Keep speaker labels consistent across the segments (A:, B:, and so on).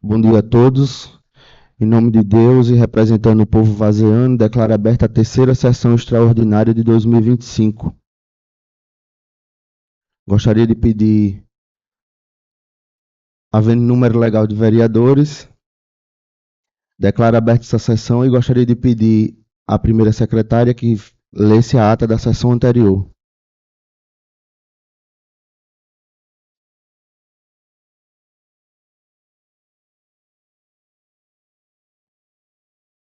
A: Bom dia a todos. Em nome de Deus e representando o povo vaziano, declaro aberta a terceira sessão extraordinária de 2025. Gostaria de pedir, havendo número legal de vereadores, declaro aberta essa sessão e gostaria de pedir à primeira secretária que lesse a ata da sessão anterior.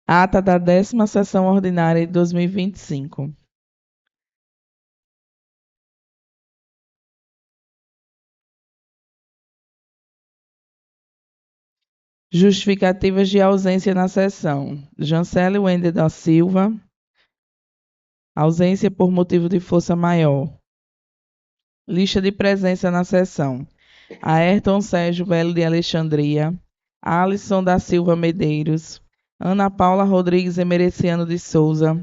B: Ata da 10ª sessão ordinária de 2025. Justificativas de ausência na sessão. Jancele Wender da Silva, ausência por motivo de força maior. Lista de presença na sessão. Ayrton Sérgio Belo de Alexandria, Alisson da Silva Medeiros, Ana Paula Rodrigues Emereciano de Souza,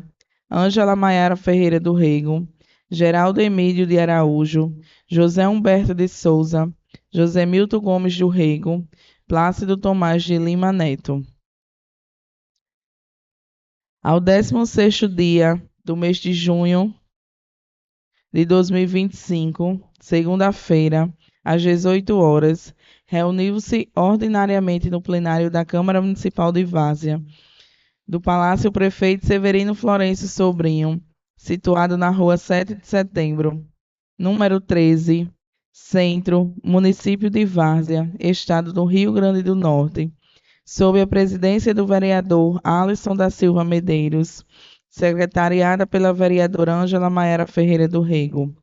B: Ângela Maiara Ferreira do Rego, Geraldo Emílio de Araújo, José Humberto de Souza, José Milton Gomes do Rego, Plácido Tomás de Lima Neto. Ao 16º dia do mês de junho de 2025, segunda-feira, às 18 horas, reuniu-se ordinariamente no plenário da Câmara Municipal de Várzea, do Palácio Prefeito Severino Florencio Sobrinho, situado na Rua 7 de Setembro, número 13, Centro, município de Várzea, estado do Rio Grande do Norte, sob a presidência do vereador Alisson da Silva Medeiros, secretariada pela vereadora Ângela Maiara Ferreira do Rego.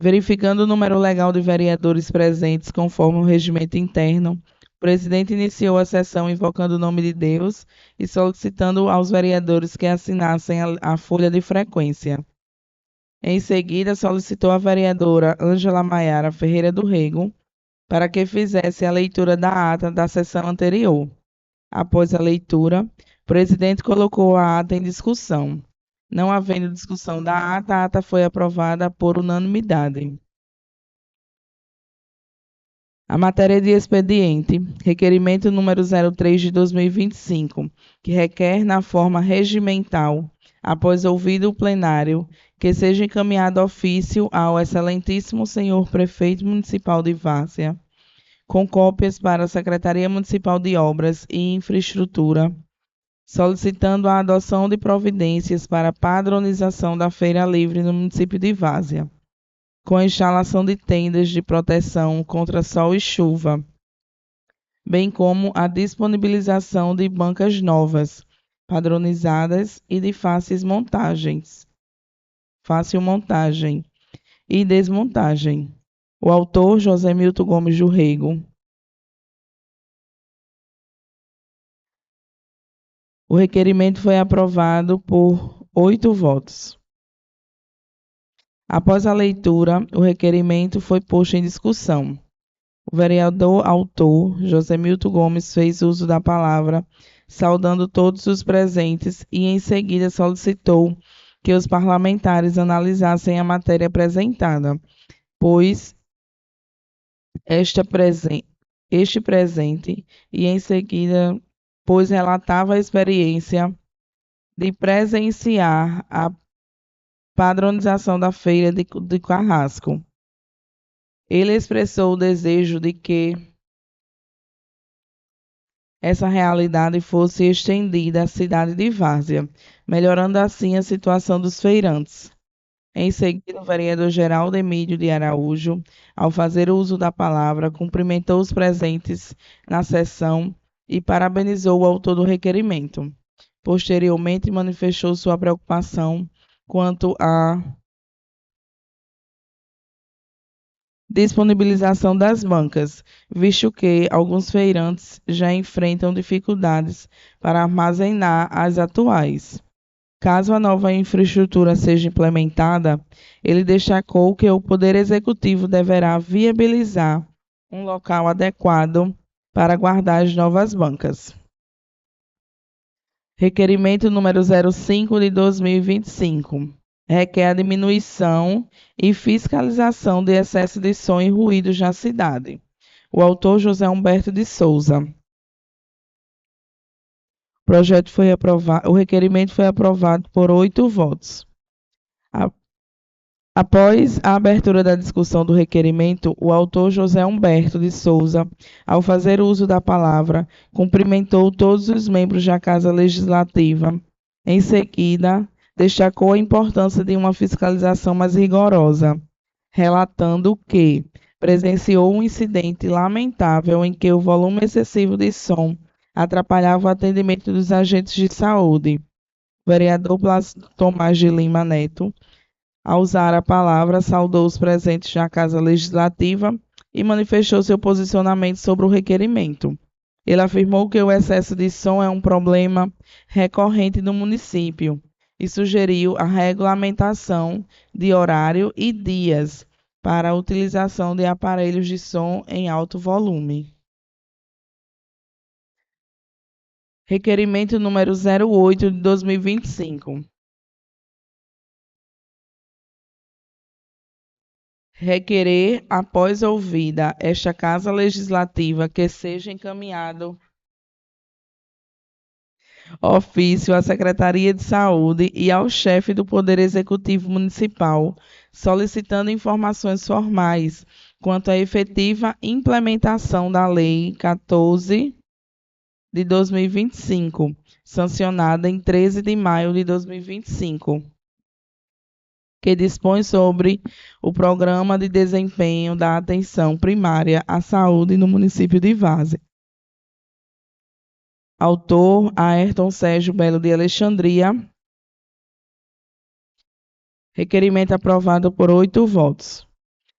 B: Verificando o número legal de vereadores presentes conforme o regimento interno, o presidente iniciou a sessão invocando o nome de Deus e solicitando aos vereadores que assinassem a folha de frequência. Em seguida, solicitou à vereadora Ângela Maiara Ferreira do Rego para que fizesse a leitura da ata da sessão anterior. Após a leitura, o presidente colocou a ata em discussão. Não havendo discussão da ata, a ata foi aprovada por unanimidade. A matéria de expediente, requerimento número 03 de 2025, que requer na forma regimental, após ouvido o plenário, que seja encaminhado ofício ao excelentíssimo senhor prefeito municipal de Várzea, com cópias para a Secretaria Municipal de Obras e Infraestrutura, solicitando a adoção de providências para a padronização da feira livre no município de Várzea, com a instalação de tendas de proteção contra sol e chuva, bem como a disponibilização de bancas novas, padronizadas e de fácil montagem e desmontagem. O autor, José Milton Gomes do Rego. O requerimento foi aprovado por 8 votos. Após a leitura, o requerimento foi posto em discussão. O vereador autor, José Milton Gomes, fez uso da palavra, saudando todos os presentes e, em seguida, solicitou que os parlamentares analisassem a matéria apresentada, pois este presente e, em seguida, pois relatava a experiência de presenciar a padronização da feira de Carrasco. Ele expressou o desejo de que essa realidade fosse estendida à cidade de Várzea, melhorando assim a situação dos feirantes. Em seguida, o vereador Geraldo Emílio de Araújo, ao fazer uso da palavra, cumprimentou os presentes na sessão e parabenizou o autor do requerimento. Posteriormente, manifestou sua preocupação quanto à disponibilização das bancas, visto que alguns feirantes já enfrentam dificuldades para armazenar as atuais. Caso a nova infraestrutura seja implementada, ele destacou que o Poder Executivo deverá viabilizar um local adequado para guardar as novas bancas. Requerimento número 05 de 2025. Requer a diminuição e fiscalização de excesso de som e ruídos na cidade. O autor José Humberto de Souza. O requerimento foi aprovado por 8 votos. Após a abertura da discussão do requerimento, o autor José Humberto de Souza, ao fazer uso da palavra, cumprimentou todos os membros da Casa Legislativa. Em seguida, destacou a importância de uma fiscalização mais rigorosa, relatando que presenciou um incidente lamentável em que o volume excessivo de som atrapalhava o atendimento dos agentes de saúde. O vereador Tomás de Lima Neto, ao usar a palavra, saudou os presentes na Casa Legislativa e manifestou seu posicionamento sobre o requerimento. Ele afirmou que o excesso de som é um problema recorrente no município e sugeriu a regulamentação de horário e dias para a utilização de aparelhos de som em alto volume. Requerimento número 08 de 2025. Requerer, após ouvida esta Casa Legislativa, que seja encaminhado ofício à Secretaria de Saúde e ao chefe do Poder Executivo Municipal, solicitando informações formais quanto à efetiva implementação da Lei 14 de 2025, sancionada em 13 de maio de 2025. Que dispõe sobre o Programa de Desempenho da Atenção Primária à Saúde no município de Várzea. Autor, Ayrton Sérgio Belo de Alexandria. Requerimento aprovado por 8 votos.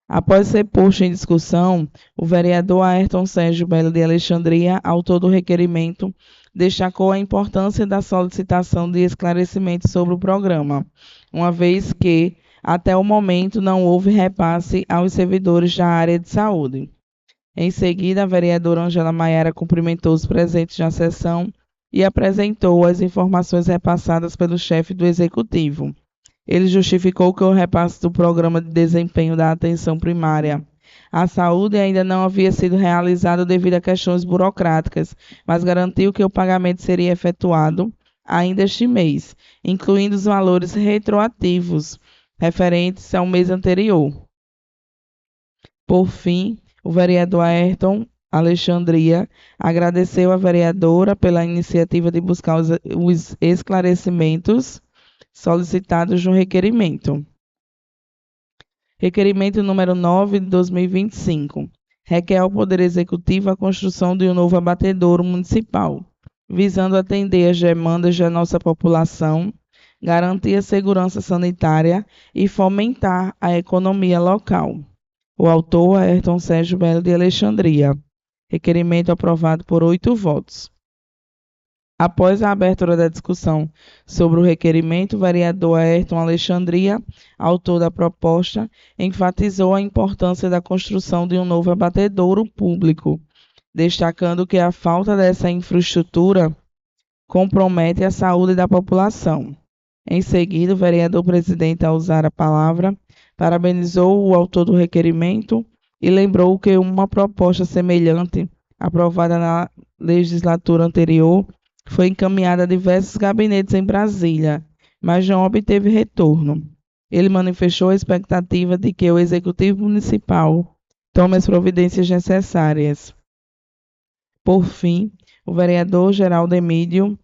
B: Após ser posto em discussão, o vereador Ayrton Sérgio Belo de Alexandria, autor do requerimento, destacou a importância da solicitação de esclarecimento sobre o programa, uma vez que, até o momento, não houve repasse aos servidores da área de saúde. Em seguida, a vereadora Ângela Maiara cumprimentou os presentes na sessão e apresentou as informações repassadas pelo chefe do Executivo. Ele justificou que o repasse do Programa de Desempenho da Atenção Primária à Saúde ainda não havia sido realizado devido a questões burocráticas, mas garantiu que o pagamento seria efetuado ainda este mês, incluindo os valores retroativos referentes ao mês anterior. Por fim, o vereador Ayrton Alexandria agradeceu à vereadora pela iniciativa de buscar os esclarecimentos solicitados no requerimento. Requerimento número 9 de 2025. Requer ao Poder Executivo a construção de um novo abatedouro municipal, visando atender as demandas da nossa população, garantir a segurança sanitária e fomentar a economia local. O autor, Ayrton Sérgio Belo de Alexandria. Requerimento aprovado por 8 votos. Após a abertura da discussão sobre o requerimento, o vereador Ayrton Alexandria, autor da proposta, enfatizou a importância da construção de um novo abatedouro público, destacando que a falta dessa infraestrutura compromete a saúde da população. Em seguida, o vereador presidente, ao usar a palavra, parabenizou o autor do requerimento e lembrou que uma proposta semelhante, aprovada na legislatura anterior, foi encaminhada a diversos gabinetes em Brasília, mas não obteve retorno. Ele manifestou a expectativa de que o Executivo Municipal tome as providências necessárias. Por fim, o vereador Geraldo Emílio,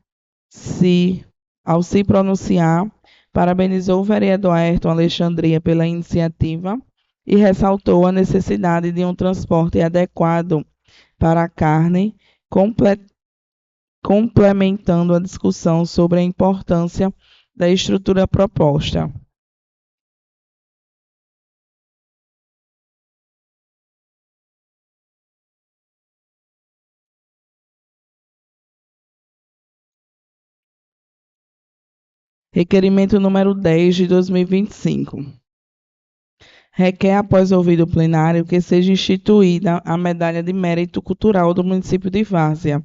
B: ao se pronunciar, parabenizou o vereador Ayrton Alexandria pela iniciativa e ressaltou a necessidade de um transporte adequado para a carne, complementando a discussão sobre a importância da estrutura proposta. Requerimento número 10 de 2025. Requer, após ouvido o plenário, que seja instituída a Medalha de Mérito Cultural do município de Várzea,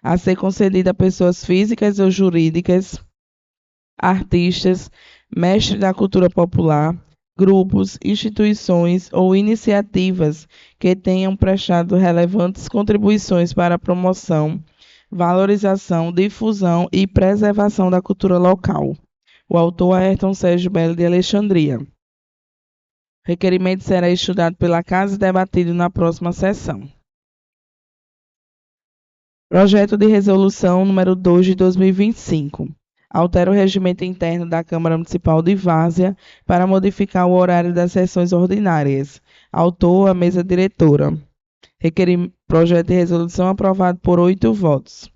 B: a ser concedida a pessoas físicas ou jurídicas, artistas, mestres da cultura popular, grupos, instituições ou iniciativas que tenham prestado relevantes contribuições para a promoção, valorização, difusão e preservação da cultura local. O autor é Ayrton Sérgio Belo de Alexandria. O requerimento será estudado pela Casa e debatido na próxima sessão. Projeto de Resolução número 2 de 2025. Altera o regimento interno da Câmara Municipal de Várzea para modificar o horário das sessões ordinárias. Autor, a mesa diretora. Projeto de resolução aprovado por 8 votos.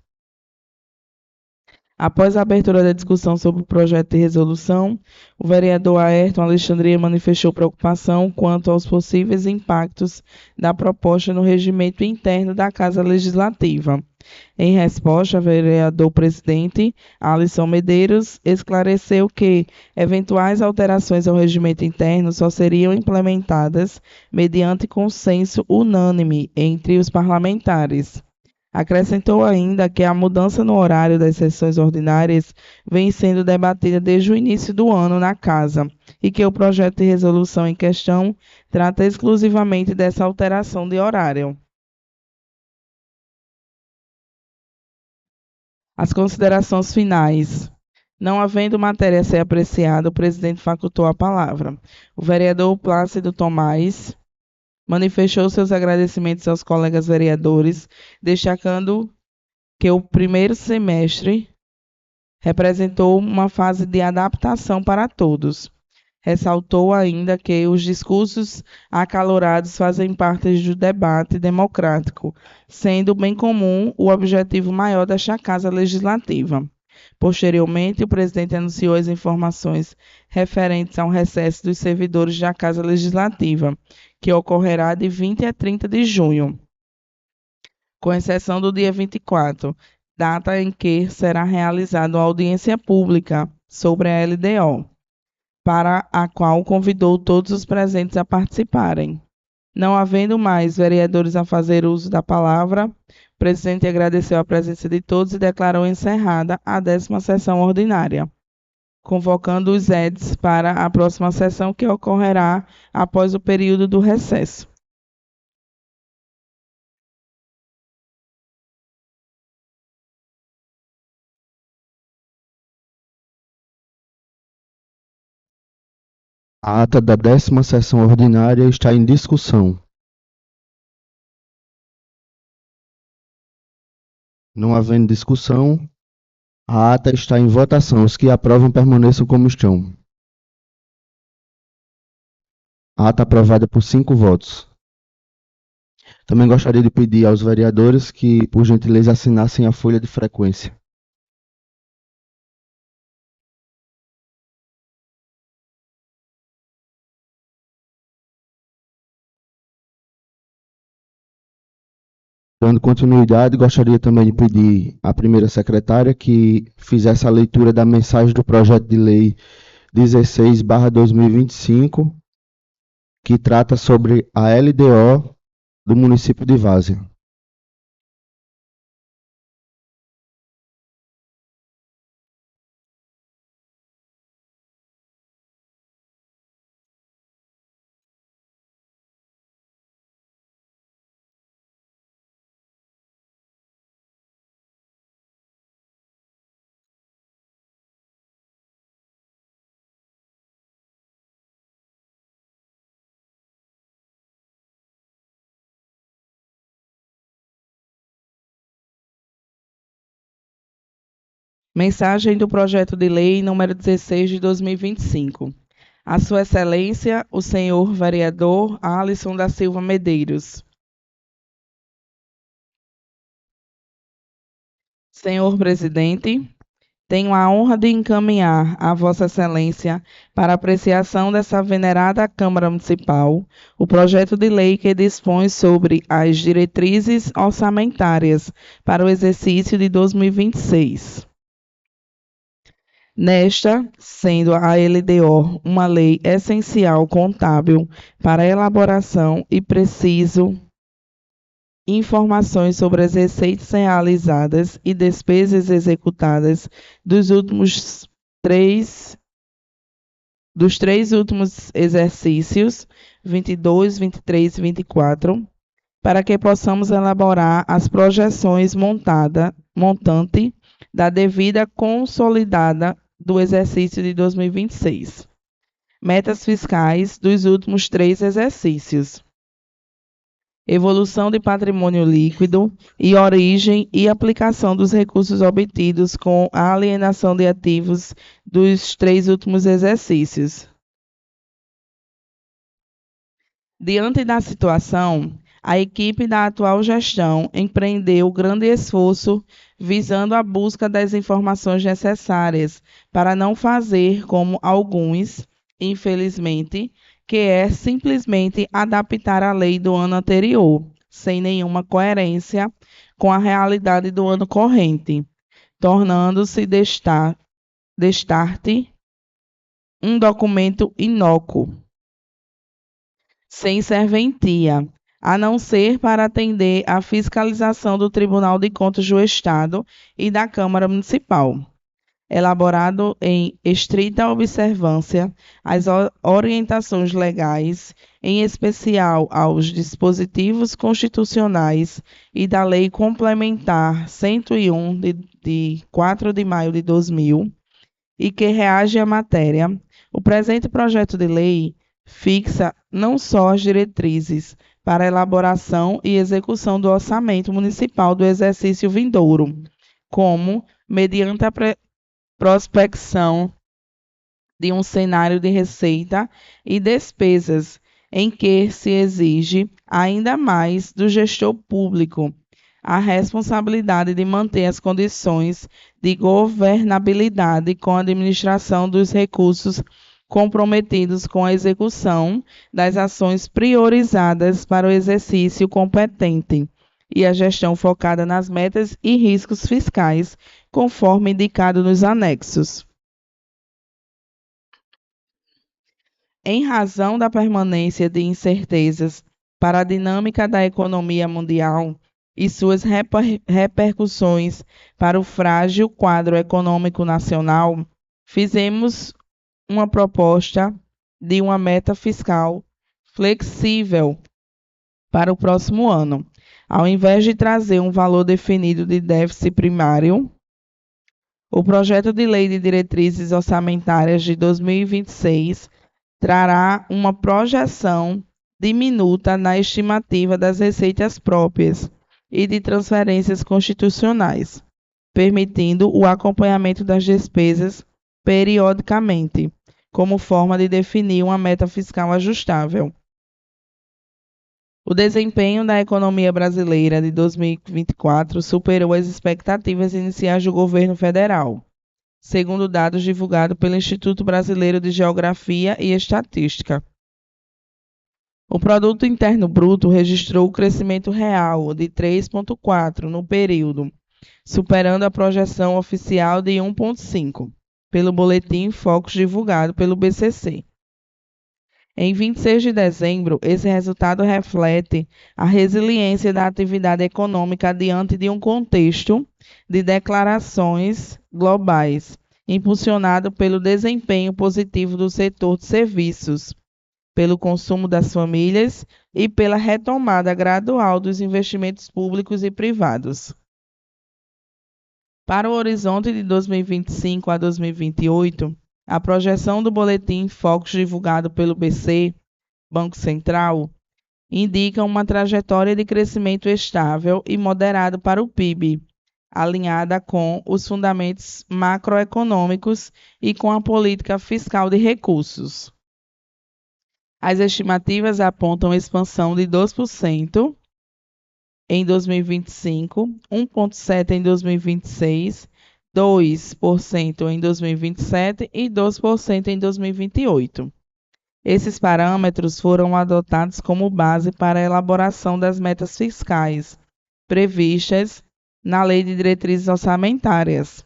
B: Após a abertura da discussão sobre o projeto de resolução, o vereador Ayrton Alexandria manifestou preocupação quanto aos possíveis impactos da proposta no regimento interno da Casa Legislativa. Em resposta, o vereador presidente Alisson Medeiros esclareceu que eventuais alterações ao regimento interno só seriam implementadas mediante consenso unânime entre os parlamentares. Acrescentou ainda que a mudança no horário das sessões ordinárias vem sendo debatida desde o início do ano na Casa e que o projeto de resolução em questão trata exclusivamente dessa alteração de horário. As considerações finais. Não havendo matéria a ser apreciada, o presidente facultou a palavra. O vereador Plácido Tomás manifestou seus agradecimentos aos colegas vereadores, destacando que o primeiro semestre representou uma fase de adaptação para todos. Ressaltou ainda que os discursos acalorados fazem parte do debate democrático, sendo bem comum o objetivo maior desta Casa Legislativa. Posteriormente, o presidente anunciou as informações referentes ao recesso dos servidores da Casa Legislativa, que ocorrerá de 20 a 30 de junho, com exceção do dia 24, data em que será realizada uma audiência pública sobre a LDO, para a qual convidou todos os presentes a participarem. Não havendo mais vereadores a fazer uso da palavra, o presidente agradeceu a presença de todos e declarou encerrada a 10ª sessão ordinária, convocando os EDs para a próxima sessão, que ocorrerá após o período do recesso.
A: A ata da 10ª sessão ordinária está em discussão. Não havendo discussão, a ata está em votação. Os que aprovam permaneçam como estão. A ata aprovada por 5 votos. Também gostaria de pedir aos vereadores que, por gentileza, assinassem a folha de frequência. Dando continuidade, gostaria também de pedir à primeira secretária que fizesse a leitura da mensagem do projeto de lei 16/2025, que trata sobre a LDO do município de Várzea.
B: Mensagem do projeto de lei número 16 de 2025. A Sua Excelência, o senhor vereador Alisson da Silva Medeiros. Senhor presidente, tenho a honra de encaminhar a Vossa Excelência para apreciação dessa venerada Câmara Municipal o projeto de lei que dispõe sobre as diretrizes orçamentárias para o exercício de 2026. Nesta, sendo a LDO uma lei essencial contábil para a elaboração e preciso informações sobre as receitas realizadas e despesas executadas dos últimos 3 dos 3 últimos exercícios, 22, 23 e 24, para que possamos elaborar as projeções montante da devida consolidada do exercício de 2026. Metas fiscais dos últimos 3 exercícios. Evolução de patrimônio líquido e origem e aplicação dos recursos obtidos com a alienação de ativos dos 3 últimos exercícios. Diante da situação, a equipe da atual gestão empreendeu grande esforço visando a busca das informações necessárias para não fazer como alguns, infelizmente, que é simplesmente adaptar a lei do ano anterior, sem nenhuma coerência com a realidade do ano corrente, tornando-se destarte um documento inócuo, sem serventia, a não ser para atender à fiscalização do Tribunal de Contas do Estado e da Câmara Municipal. Elaborado em estrita observância às orientações legais, em especial aos dispositivos constitucionais e da Lei Complementar 101 de 4 de maio de 2000, e que reage à matéria, o presente projeto de lei fixa não só as diretrizes para a elaboração e execução do orçamento municipal do exercício vindouro, como, mediante a prospecção de um cenário de receita e despesas em que se exige ainda mais do gestor público a responsabilidade de manter as condições de governabilidade com a administração dos recursos comprometidos com a execução das ações priorizadas para o exercício competente e a gestão focada nas metas e riscos fiscais, conforme indicado nos anexos. Em razão da permanência de incertezas para a dinâmica da economia mundial e suas repercussões para o frágil quadro econômico nacional, fizemos uma proposta de uma meta fiscal flexível para o próximo ano. Ao invés de trazer um valor definido de déficit primário, o projeto de lei de diretrizes orçamentárias de 2026 trará uma projeção diminuta na estimativa das receitas próprias e de transferências constitucionais, permitindo o acompanhamento das despesas periodicamente, como forma de definir uma meta fiscal ajustável. O desempenho da economia brasileira de 2024 superou as expectativas iniciais do governo federal, segundo dados divulgados pelo Instituto Brasileiro de Geografia e Estatística. O Produto Interno Bruto registrou o crescimento real de 3,4% no período, superando a projeção oficial de 1,5%, pelo Boletim Focus divulgado pelo BCC. Em 26 de dezembro, esse resultado reflete a resiliência da atividade econômica diante de um contexto de declarações globais, impulsionado pelo desempenho positivo do setor de serviços, pelo consumo das famílias e pela retomada gradual dos investimentos públicos e privados. Para o horizonte de 2025 a 2028, a projeção do Boletim Focus divulgado pelo BC, Banco Central, indica uma trajetória de crescimento estável e moderado para o PIB, alinhada com os fundamentos macroeconômicos e com a política fiscal de recursos. As estimativas apontam expansão de 2% em 2025, 1,7% em 2026, 2% em 2027 e 2% em 2028. Esses parâmetros foram adotados como base para a elaboração das metas fiscais previstas na Lei de Diretrizes Orçamentárias,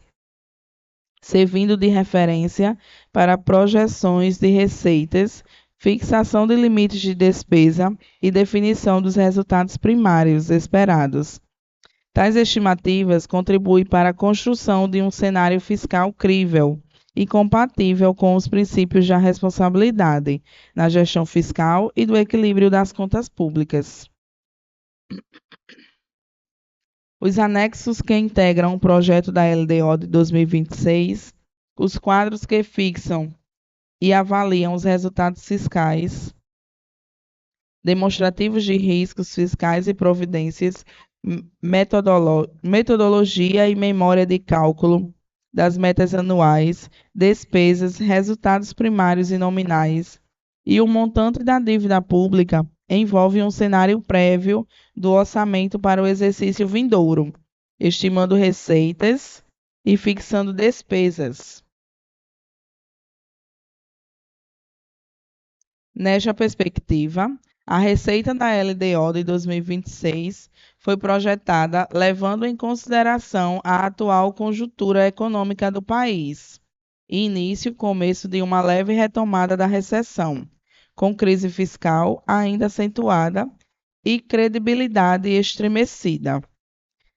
B: servindo de referência para projeções de receitas, fixação de limites de despesa e definição dos resultados primários esperados. Tais estimativas contribuem para a construção de um cenário fiscal crível e compatível com os princípios da responsabilidade na gestão fiscal e do equilíbrio das contas públicas. Os anexos que integram o projeto da LDO de 2026, os quadros que fixam e avaliam os resultados fiscais, demonstrativos de riscos fiscais e providências, metodologia e memória de cálculo das metas anuais, despesas, resultados primários e nominais, e o montante da dívida pública envolve um cenário prévio do orçamento para o exercício vindouro, estimando receitas e fixando despesas. Nesta perspectiva, a receita da LDO de 2026 foi projetada levando em consideração a atual conjuntura econômica do país, início e começo de uma leve retomada da recessão, com crise fiscal ainda acentuada e credibilidade estremecida.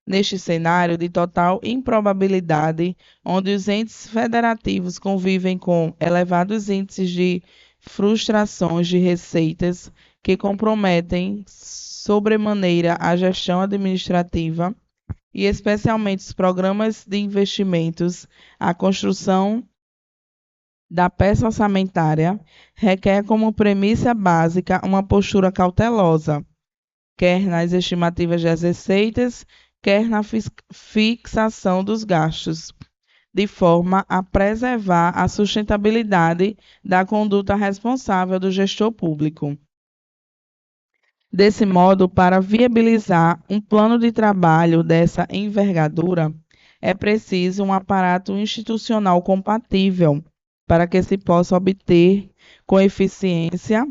B: Neste cenário de total improbabilidade, onde os entes federativos convivem com elevados índices de frustrações de receitas que comprometem sobremaneira a gestão administrativa e especialmente os programas de investimentos, a construção da peça orçamentária requer como premissa básica uma postura cautelosa, quer nas estimativas das receitas, quer na fixação dos gastos, de forma a preservar a sustentabilidade da conduta responsável do gestor público. Desse modo, para viabilizar um plano de trabalho dessa envergadura, é preciso um aparato institucional compatível para que se possa obter com eficiência,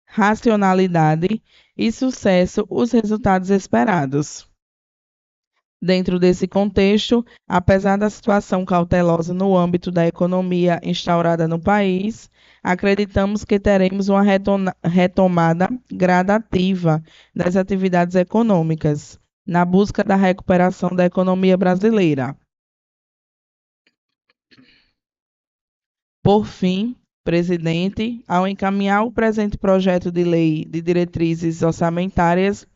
B: racionalidade e sucesso os resultados esperados. Dentro desse contexto, apesar da situação cautelosa no âmbito da economia instaurada no país, acreditamos que teremos uma retomada gradativa das atividades econômicas, na busca da recuperação da economia brasileira. Por fim, presidente, ao encaminhar o presente projeto de lei de diretrizes orçamentárias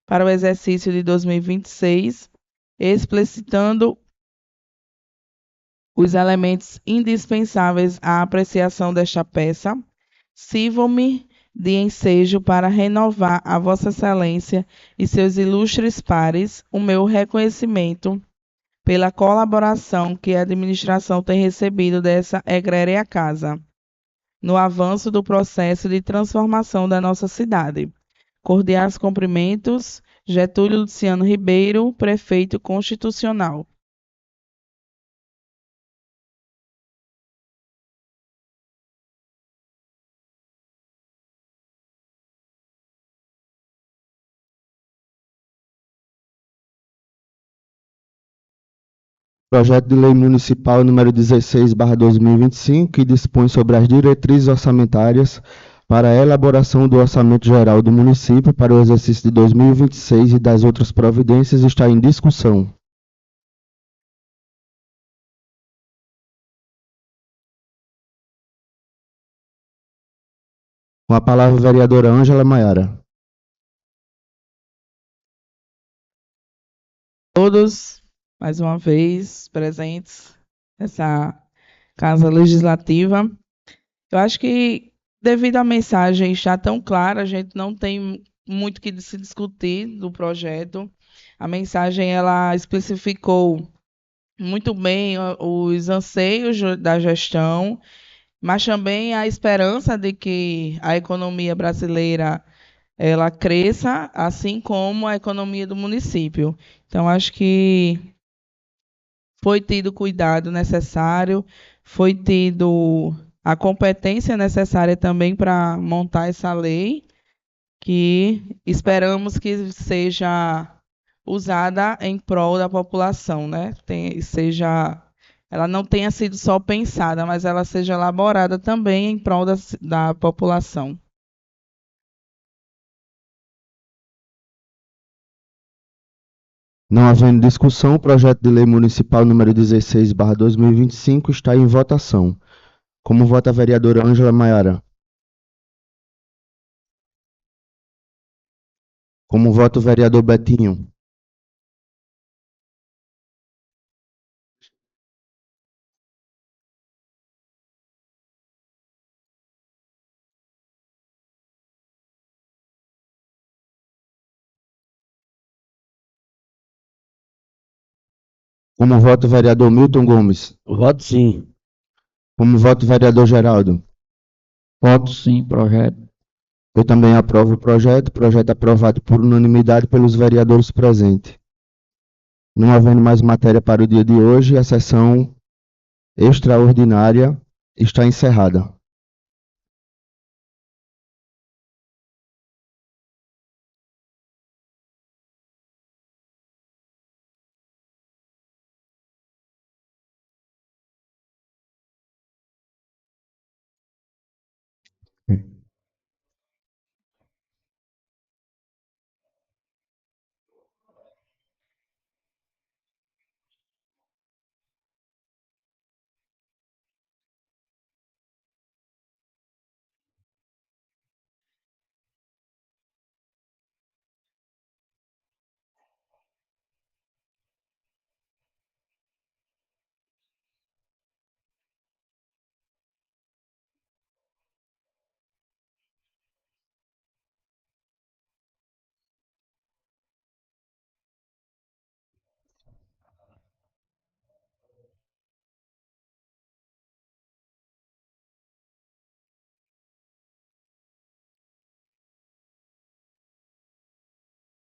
B: para o exercício de 2026, explicitando os elementos indispensáveis à apreciação desta peça, sirvo-me de ensejo para renovar a Vossa Excelência e seus ilustres pares o meu reconhecimento pela colaboração que a administração tem recebido dessa egréria casa, no avanço do processo de transformação da nossa cidade. Cordiais cumprimentos, Getúlio Luciano Ribeiro, Prefeito Constitucional.
A: Projeto de Lei Municipal número 16/2025, que dispõe sobre as diretrizes orçamentárias para a elaboração do Orçamento Geral do Município para o exercício de 2026 e das outras providências, está em discussão. Com a palavra a vereadora Ângela Maiara.
B: Todos, mais uma vez, presentes nessa Casa Legislativa. Eu acho que, devido à mensagem estar tão clara, a gente não tem muito que se discutir do projeto. A mensagem, ela especificou muito bem os anseios da gestão, mas também a esperança de que a economia brasileira ela cresça, assim como a economia do município. Então, acho que foi tido o cuidado necessário, foi tido a competência necessária também para montar essa lei, que esperamos que seja usada em prol da população, né? Ela não tenha sido só pensada, mas ela seja elaborada também em prol da população.
A: Não havendo discussão, o projeto de lei municipal número 16/2025 está em votação. Como vota a vereadora Ângela Maiara? Como vota o vereador Betinho? Como vota o vereador Milton Gomes?
C: Voto sim.
A: Como vota o vereador Geraldo?
C: Voto sim, projeto.
A: Eu também aprovo o projeto aprovado por unanimidade pelos vereadores presentes. Não havendo mais matéria para o dia de hoje, a sessão extraordinária está encerrada.